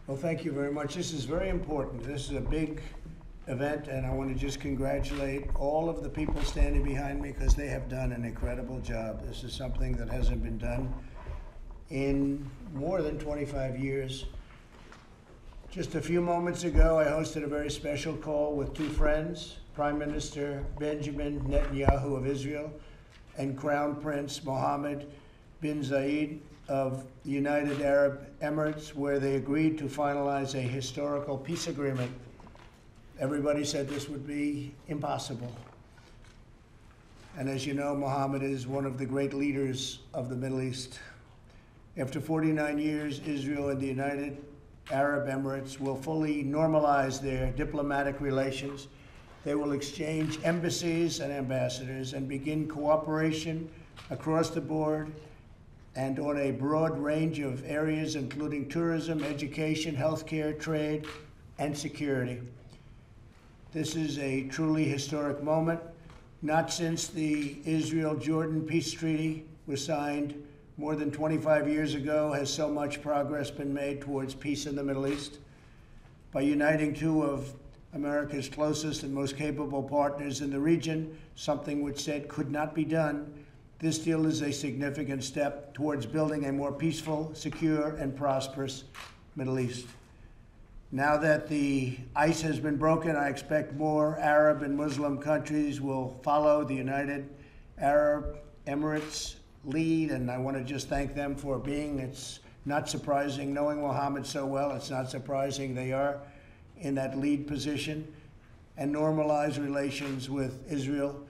Well, thank you very much. This is very important. This is a big event, and I want to just congratulate all of the people standing behind me because they have done an incredible job. This is something that hasn't been done in more than 25 years. Just a few moments ago, I hosted a very special call with two friends, Prime Minister Benjamin Netanyahu of Israel and Crown Prince Mohammed bin Zayed of the United Arab Emirates, where they agreed to finalize a historical peace agreement. Everybody said this would be impossible. And as you know, Mohammed is one of the great leaders of the Middle East. After 49 years, Israel and the United Arab Emirates will fully normalize their diplomatic relations. They will exchange embassies and ambassadors and begin cooperation across the board and on a broad range of areas, including tourism, education, healthcare, trade, and security. This is a truly historic moment. Not since the Israel-Jordan peace treaty was signed more than 25 years ago has so much progress been made towards peace in the Middle East. By uniting two of America's closest and most capable partners in the region, something which said could not be done, this deal is a significant step towards building a more peaceful, secure, and prosperous Middle East. Now that the ice has been broken, I expect more Arab and Muslim countries will follow the United Arab Emirates lead, and I want to just thank them for being. It's not surprising, knowing Mohammed so well, it's not surprising they are in that lead position, and normalize relations with Israel.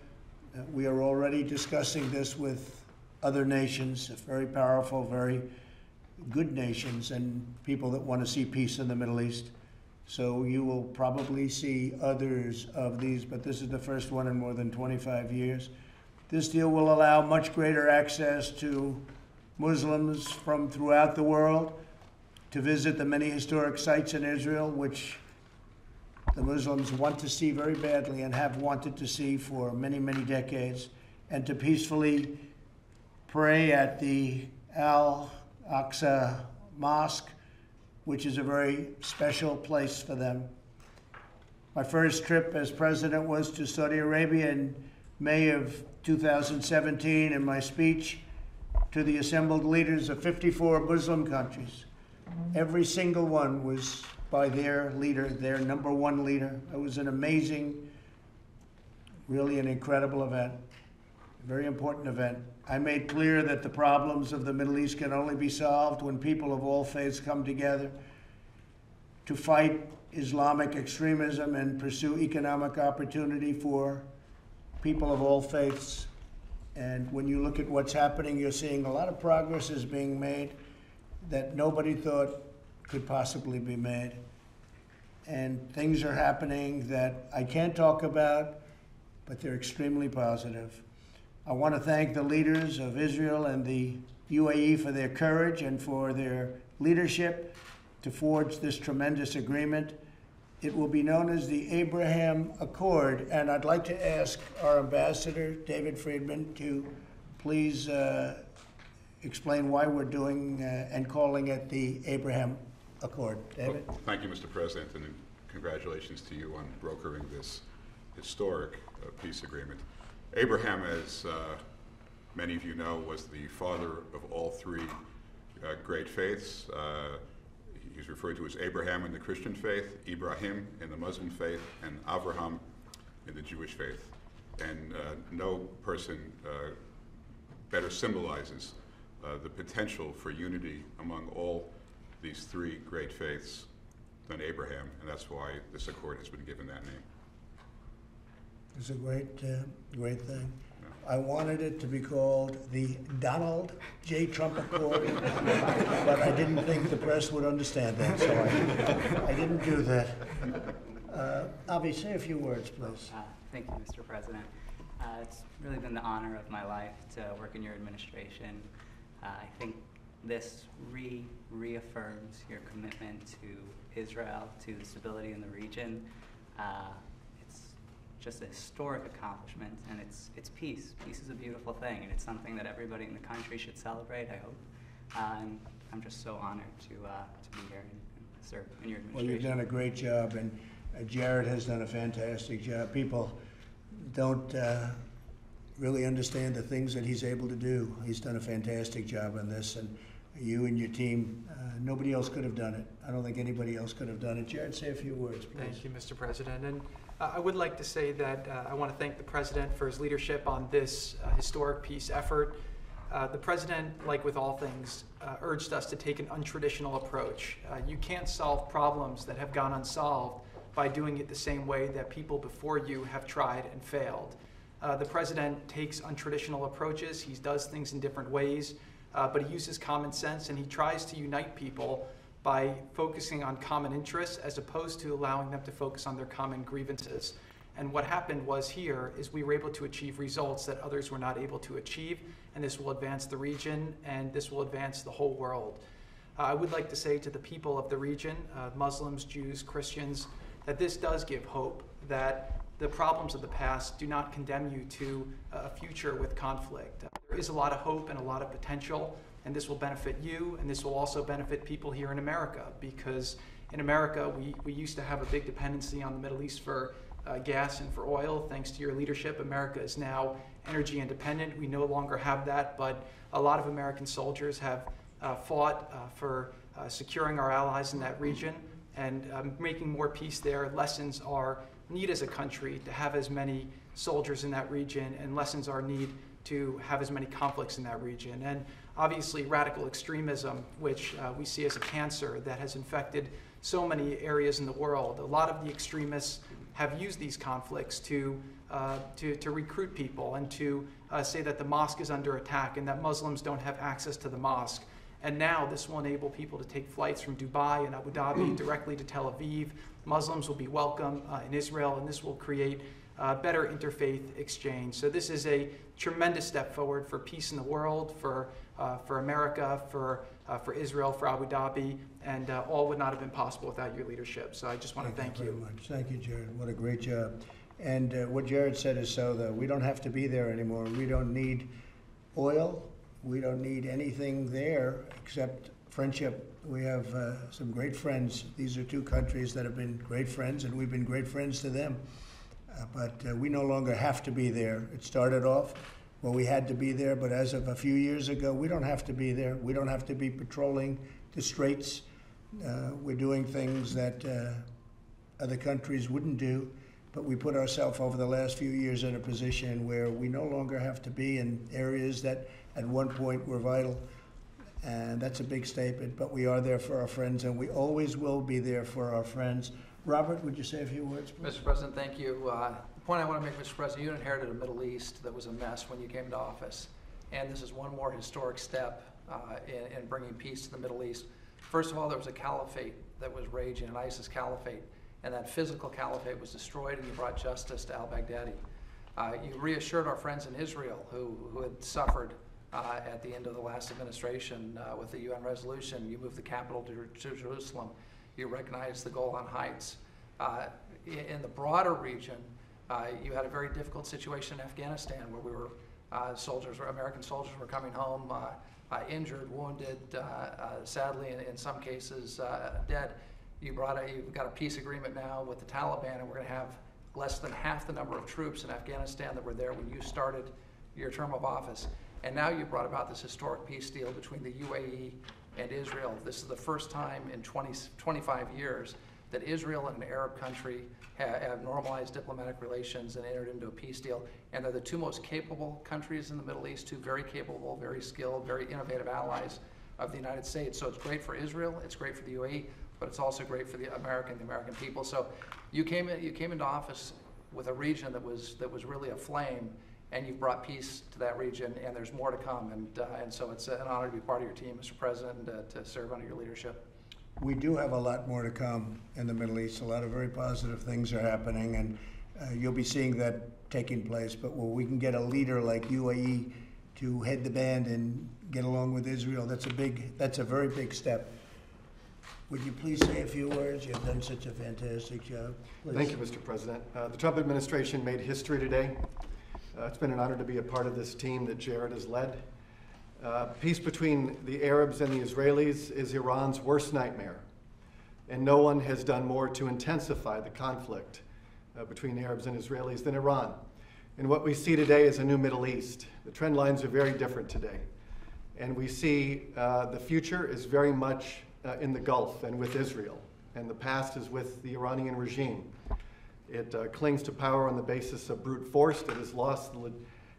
We are already discussing this with other nations, very powerful, very good nations, and people that want to see peace in the Middle East. So you will probably see others of these, but this is the first one in more than 25 years. This deal will allow much greater access to Muslims from throughout the world to visit the many historic sites in Israel, which the Muslims want to see very badly and have wanted to see for many, many decades, and to peacefully pray at the Al-Aqsa Mosque, which is a very special place for them. My first trip as president was to Saudi Arabia in May of 2017, and my speech to the assembled leaders of 54 Muslim countries. Every single one was by their leader, their number one leader. It was an amazing, really an incredible event, a very important event. I made clear that the problems of the Middle East can only be solved when people of all faiths come together to fight Islamic extremism and pursue economic opportunity for people of all faiths. And when you look at what's happening, you're seeing a lot of progress is being made that nobody thought could possibly be made. And things are happening that I can't talk about, but they're extremely positive. I want to thank the leaders of Israel and the UAE for their courage and for their leadership to forge this tremendous agreement. It will be known as the Abraham Accord, and I'd like to ask our ambassador, David Friedman, to please explain why we're doing and calling it the Abraham Accord. David? Well, thank you, Mr. President, and congratulations to you on brokering this historic peace agreement. Abraham, as many of you know, was the father of all three great faiths. He's referred to as Abraham in the Christian faith, Ibrahim in the Muslim faith, and Avraham in the Jewish faith. And no person better symbolizes the potential for unity among all these three great faiths than Abraham, and that's why this accord has been given that name. It's a great thing. I wanted it to be called the Donald J. Trump Accord, but I didn't think the press would understand that, so I didn't do that. Avi, say a few words, please. Thank you, Mr. President. It's really been the honor of my life to work in your administration. I think this reaffirms your commitment to Israel, to the stability in the region. It's just a historic accomplishment, and it's peace. Peace is a beautiful thing, and it's something that everybody in the country should celebrate, I hope. And I'm just so honored to be here and serve in your Well, you've administration. done a great job, and Jared has done a fantastic job. People don't really understand the things that he's able to do. He's done a fantastic job on this, and you and your team, nobody else could have done it. I don't think anybody else could have done it. Jared, say a few words, please. Thank you, Mr. President. And I would like to say that I want to thank the President for his leadership on this historic peace effort. The President, like with all things, urged us to take an untraditional approach. You can't solve problems that have gone unsolved by doing it the same way that people before you have tried and failed. The President takes untraditional approaches. He does things in different ways, but he uses common sense, and he tries to unite people by focusing on common interests as opposed to allowing them to focus on their common grievances. And what happened was here is we were able to achieve results that others were not able to achieve, and this will advance the region, and this will advance the whole world. I would like to say to the people of the region, Muslims, Jews, Christians, that this does give hope, that the problems of the past do not condemn you to a future with conflict. There is a lot of hope and a lot of potential, and this will benefit you, and this will also benefit people here in America, because in America we used to have a big dependency on the Middle East for gas and for oil. Thanks to your leadership, America is now energy independent. We no longer have that, but a lot of American soldiers have fought for securing our allies in that region and making more peace there. Lessons our need as a country to have as many soldiers in that region, and lessons our need to have as many conflicts in that region. And obviously radical extremism, which we see as a cancer that has infected so many areas in the world. A lot of the extremists have used these conflicts to recruit people and to say that the mosque is under attack and that Muslims don't have access to the mosque. And now this will enable people to take flights from Dubai and Abu Dhabi directly to Tel Aviv. Muslims will be welcome in Israel, and this will create better interfaith exchange. So this is a tremendous step forward for peace in the world, for America, for Israel, for Abu Dhabi, and all would not have been possible without your leadership. So I just want to thank you. Very much. Thank you, Jared. What a great job. And what Jared said is so that we don't have to be there anymore. We don't need oil. We don't need anything there except friendship. We have some great friends. These are two countries that have been great friends, and we've been great friends to them. But we no longer have to be there. It started off well, we had to be there, but as of a few years ago, we don't have to be there. We don't have to be patrolling the straits. We're doing things that other countries wouldn't do, but we put ourselves over the last few years in a position where we no longer have to be in areas that at one point were vital. And that's a big statement, but we are there for our friends, and we always will be there for our friends. Robert, would you say a few words, please? Mr. President, thank you. The point I want to make, Mr. President, you inherited a Middle East that was a mess when you came to office, and this is one more historic step in bringing peace to the Middle East. First of all, there was a caliphate that was raging, an ISIS caliphate, and that physical caliphate was destroyed, and you brought justice to al-Baghdadi. You reassured our friends in Israel who had suffered at the end of the last administration with the UN resolution. You moved the capital to Jerusalem. You recognized the Golan Heights. In the broader region, you had a very difficult situation in Afghanistan where we were American soldiers were coming home injured, wounded, sadly in some cases dead. You've got a peace agreement now with the Taliban, and we're going to have less than half the number of troops in Afghanistan that were there when you started your term of office. And now you brought about this historic peace deal between the UAE and Israel. This is the first time in 25 years that Israel and an Arab country have normalized diplomatic relations and entered into a peace deal. And they're the two most capable countries in the Middle East, two very capable, very skilled, very innovative allies of the United States. So it's great for Israel, it's great for the UAE, but it's also great for the American people. So you came into office with a region that was really aflame, and you've brought peace to that region, and there's more to come. And so it's an honor to be part of your team, Mr. President, and to serve under your leadership. We do have a lot more to come in the Middle East. A lot of very positive things are happening, and you'll be seeing that taking place. But when we can get a leader like UAE to head the band and get along with Israel, that's a very big step. Would you please say a few words? You've done such a fantastic job. Please. Thank you, Mr. President. The Trump administration made history today. It's been an honor to be a part of this team that Jared has led. Peace between the Arabs and the Israelis is Iran's worst nightmare. And no one has done more to intensify the conflict between Arabs and Israelis than Iran. And what we see today is a new Middle East. The trend lines are very different today. And we see the future is very much in the Gulf and with Israel. And the past is with the Iranian regime. It clings to power on the basis of brute force. It has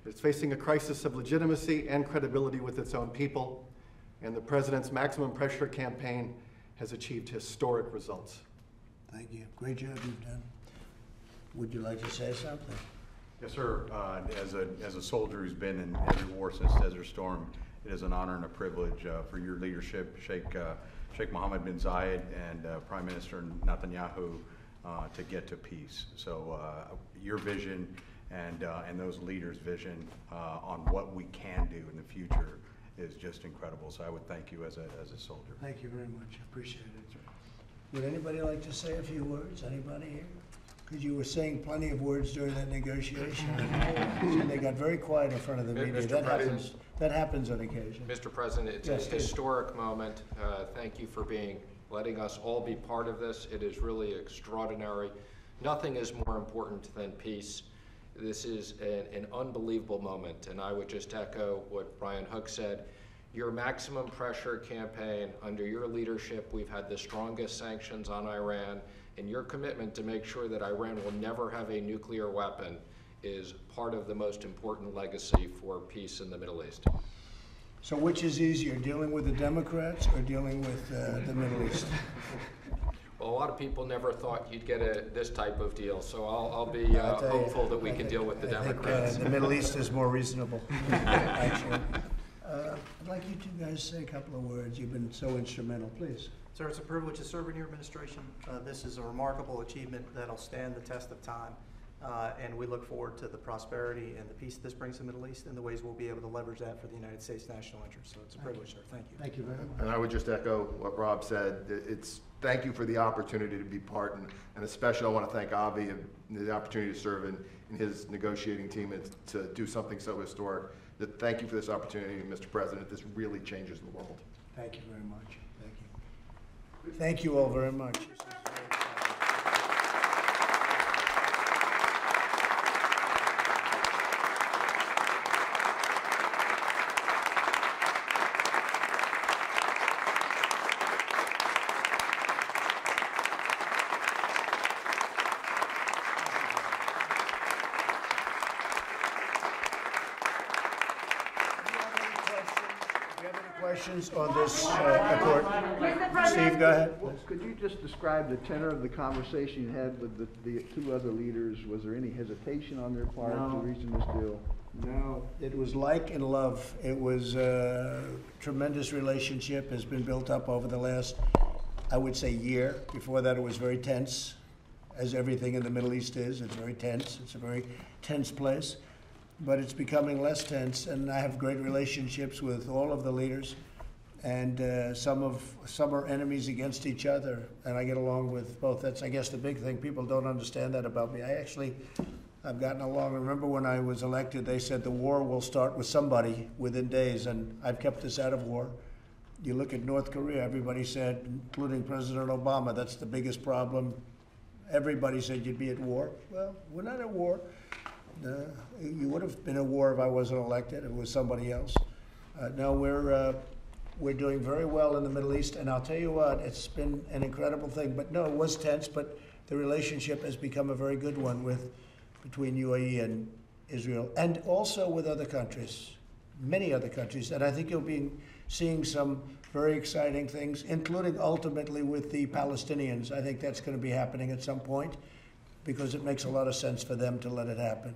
it's facing a crisis of legitimacy and credibility with its own people. And the president's maximum pressure campaign has achieved historic results. Thank you. Great job you've done. Would you like to say something? Yes, sir. As a soldier who's been in every war since Desert Storm, it is an honor and a privilege for your leadership, Sheikh Mohammed bin Zayed and Prime Minister Netanyahu, to get to peace. So your vision and those leaders' vision on what we can do in the future is just incredible. So I would thank you as a soldier. Thank you very much. Appreciate it. Would anybody like to say a few words? Anybody here? Because you were saying plenty of words during that negotiation. And they got very quiet in front of the media. Mr. That happens on occasion. Mr. President, it's Yes, a please. historic moment. Thank you for letting us all be part of this. It is really extraordinary. Nothing is more important than peace. This is an unbelievable moment, and I would just echo what Brian Hook said. Your maximum pressure campaign, under your leadership, we've had the strongest sanctions on Iran, and your commitment to make sure that Iran will never have a nuclear weapon is part of the most important legacy for peace in the Middle East. So which is easier, dealing with the Democrats or dealing with the Middle East? Well, a lot of people never thought you'd get this type of deal, so I'll be I'll tell you, hopeful that we can deal with the I think, Democrats. the Middle East is more reasonable, actually. I'd like you two guys to say a couple of words. You've been so instrumental, please. Sir, it's a privilege to serve in your administration. This is a remarkable achievement that'll stand the test of time. And we look forward to the prosperity and the peace this brings to the Middle East and the ways we'll be able to leverage that for the United States national interest. So it's a privilege, sir. Thank you. Thank you very much. And I would just echo what Rob said. Thank you for the opportunity to be part, and especially I want to thank Avi and the opportunity to serve in his negotiating team and to do something so historic. Thank you for this opportunity, Mr. President. This really changes the world. Thank you very much. Thank you. Thank you all very much. Questions on this accord? Steve, go ahead. Well, could you just describe the tenor of the conversation you had with the two other leaders? Was there any hesitation on their part to reaching this deal? No, it was like in love. It was a tremendous relationship, has been built up over the last, I would say, year. Before that, it was very tense, as everything in the Middle East is. It's very tense. It's a very tense place. But it's becoming less tense, and I have great relationships with all of the leaders, and some are enemies against each other, and I get along with both. That's, I guess, the big thing. People don't understand that about me. I've gotten along. Remember when I was elected, they said the war will start with somebody within days, and I've kept us out of war. You look at North Korea, everybody said, including President Obama, that's the biggest problem. Everybody said you'd be at war. Well, we're not at war. You would have been at war if I wasn't elected. It was somebody else. No, we're doing very well in the Middle East, and I'll tell you what, it's been an incredible thing. But no, it was tense, but the relationship has become a very good one between UAE and Israel, and also with other countries, many other countries. And I think you'll be seeing some very exciting things, including ultimately with the Palestinians. I think that's going to be happening at some point, because it makes a lot of sense for them to let it happen.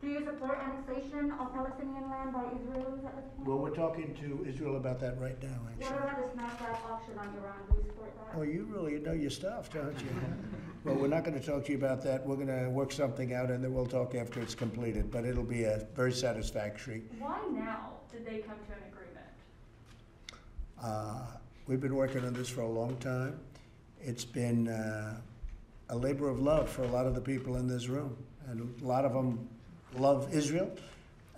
Do you support annexation of Palestinian land by Israelis at this point? Well, we're talking to Israel about that right now, actually. What about the snapback auction on Iran? Do you support that? Oh, you really know your stuff, don't you? Well, we're not going to talk to you about that. We're going to work something out, and then we'll talk after it's completed. But it'll be a very satisfactory. Why now did they come to an agreement? We've been working on this for a long time. It's been a labor of love for a lot of the people in this room. And a lot of them love Israel,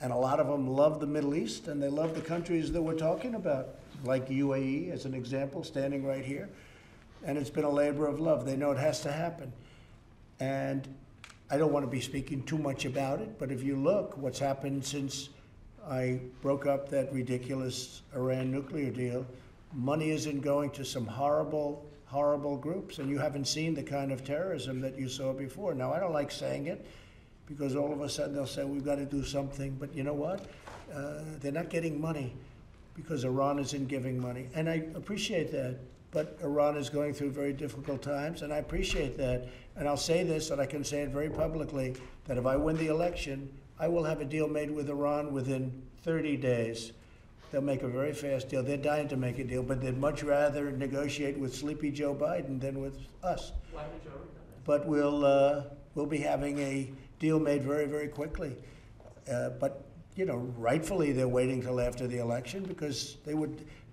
and a lot of them love the Middle East, and they love the countries that we're talking about, like UAE as an example, standing right here. and it's been a labor of love. They know it has to happen. And I don't want to be speaking too much about it, but if you look what's happened since I broke up that ridiculous Iran nuclear deal, money isn't going to some horrible, horrible groups, and you haven't seen the kind of terrorism that you saw before. Now, I don't like saying it, because all of a sudden they'll say, we've got to do something, but you know what? They're not getting money because Iran isn't giving money, and I appreciate that. But Iran is going through very difficult times, and I appreciate that. And I'll say this, and I can say it very publicly, that if I win the election, I will have a deal made with Iran within 30 days. They'll make a very fast deal. They're dying to make a deal, but they'd much rather negotiate with sleepy Joe Biden than with us. But we'll be having a deal made very, very quickly. But you know, rightfully they're waiting till after the election, because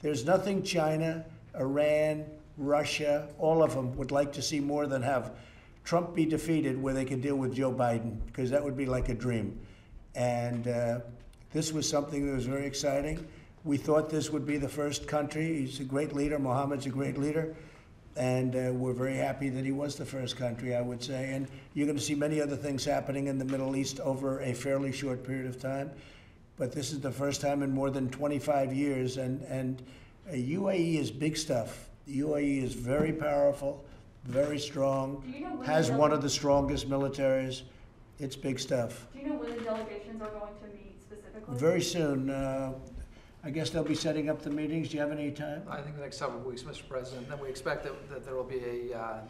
there's nothing China, Iran, Russia, all of them would like to see more than have Trump be defeated where they could deal with Joe Biden, because that would be like a dream. And this was something that was very exciting. We thought this would be the first country. He's a great leader. Mohammed's a great leader. And we're very happy that he was the first country, I would say. And you're going to see many other things happening in the Middle East over a fairly short period of time. But this is the first time in more than 25 years. And UAE is big stuff. The UAE is very powerful, very strong, has one of the strongest militaries. It's big stuff. Do you know when the delegations are going to meet specifically? Very soon. I guess they'll be setting up the meetings. Do you have any time? I think the next several weeks, Mr. President. Then we expect that there will be a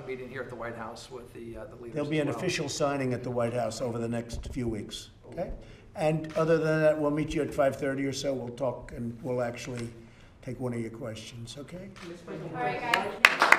meeting here at the White House with the leaders. There'll be an official signing at the White House over the next few weeks. Okay? And other than that, we'll meet you at 5:30 or so. We'll talk and we'll actually take one of your questions. Okay? All right, guys.